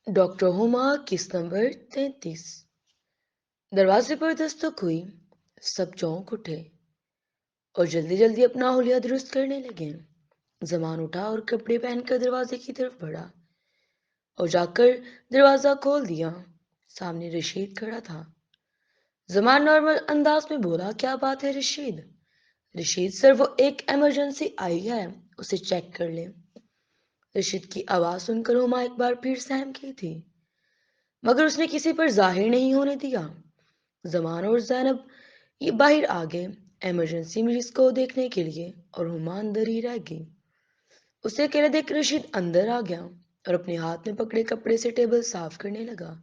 Doctor Huma किस number 33। दरवाजे पर दस्तक हुई। सब चौंक उठे और जल्दी जल्दी अपना हुलिया दुरुस्त करने लगे। जमान उठा और कपड़े पहनकर दरवाजे की तरफ बढ़ा और जाकर दरवाजा खोल दिया। सामने रशीद खड़ा था। जमान नॉर्मल अंदाज में बोला, क्या बात है रशीद? रशीद सर, वो एक इमरजेंसी आई है, उसे चेक कर ले। रशीद की आवाज सुनकर हुमा एक बार फिर सहम गई थी, मगर उसने किसी पर जाहिर नहीं होने दिया। जमान और जैनब ये बाहर आ गए इमरजेंसी मरीज को देखने के लिए और हुमा अंदर ही रह गई। उसे अकेले देख रशीद अंदर आ गया और अपने हाथ में पकड़े कपड़े से टेबल साफ करने लगा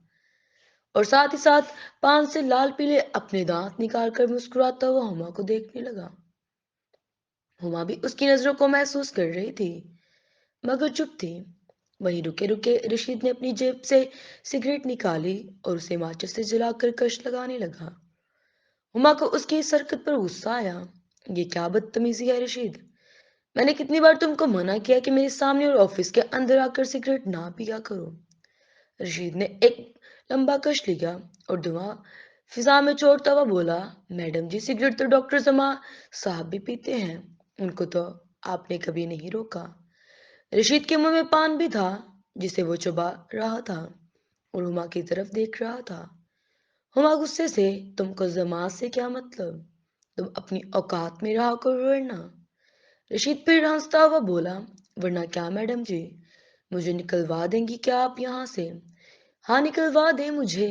और साथ ही साथ पान से लाल पीले अपने दांत निकालकर मुस्कुराता हुआ हुमा को देखने लगा। हुमा भी उसकी नजरों को महसूस कर रही थी, मगर चुप थी। वहीं रुके रुके रशीद ने अपनी जेब से सिगरेट निकाली और उसे माचिस से जलाकर कश लगाने लगा। हुमा को उसकी इस हरकत पर गुस्सा आया। ये क्या बदतमीजी है रशीद? मैंने कितनी बार तुमको मना किया कि मेरे सामने और ऑफिस के अंदर आकर सिगरेट ना पिया करो। रशीद ने एक लंबा कश लिया और धुआं फिजा में छोड़ता हुआ बोला, मैडम जी, सिगरेट तो डॉक्टर जमा साहब भी पीते हैं, उनको तो आपने कभी नहीं रोका। रशीद के मुंह में पान भी था, जिसे वो चबा रहा था और हुमा की तरफ देख रहा था। हुमा गुस्से से, तुमको जमात से क्या मतलब? तुम अपनी औकात में रहा करो वरना। रशीद फिर हंसता हुआ बोला, वरना क्या मैडम जी? मुझे निकलवा देंगी क्या आप यहाँ से? हाँ, निकलवा दे मुझे,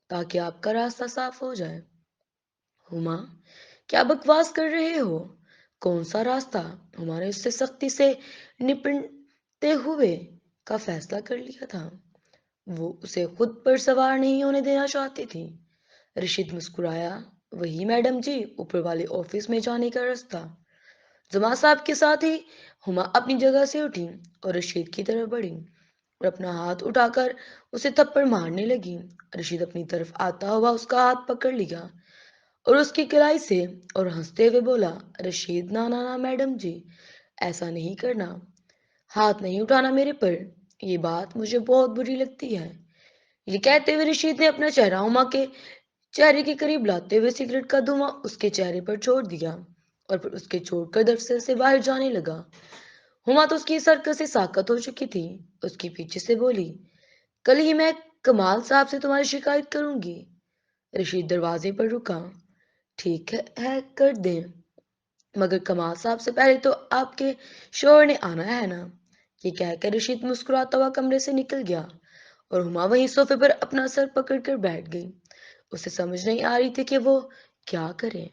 ताकि आपका रास्ता साफ हो जाए। हुमा, क्या बकवास कर रहे हो? कौन सा रास्ता? हुमा ने उससे सख्ती से निपटते हुए का फैसला कर लिया था। वो उसे खुद पर सवार नहीं होने देना चाहती थी। रशीद मुस्कुराया, वही मैडम जी, ऊपर वाले ऑफिस में जाने का रास्ता। जुमा साहब के साथ ही हुमा अपनी जगह से उठी और रशीद की तरफ बढ़ी और अपना हाथ उठाकर उसे थप्पड़ मारने लगी। रशीद अपनी तरफ आता हुआ उसका हाथ पकड़ लिया और उसकी कलाई से और हंसते हुए बोला, रशीद, ना ना ना मैडम जी, ऐसा नहीं करना, हाथ नहीं उठाना मेरे पर, ये बात मुझे बहुत बुरी लगती है। ये कहते हुए रशीद ने अपना चेहरा हुमा के चेहरे के करीब लाते हुए सिगरेट का धुआं उसके चेहरे पर छोड़ दिया और फिर उसके छोड़कर दफ्तर से बाहर जाने लगा। हुमा तो उसकी इस हरकत से साकत हो चुकी थी। उसके पीछे से बोली, कल ही मैं कमाल साहब से तुम्हारी शिकायत करूंगी। रशीद दरवाजे पर रुका। ठीक है, कर दें, मगर कमाल साहब से पहले तो आपके शोहर ने आना है ना। ये कहकर रशीद मुस्कुराता हुआ कमरे से निकल गया और हुमा वहीं सोफे पर अपना सर पकड़कर बैठ गई। उसे समझ नहीं आ रही थी कि वो क्या करे।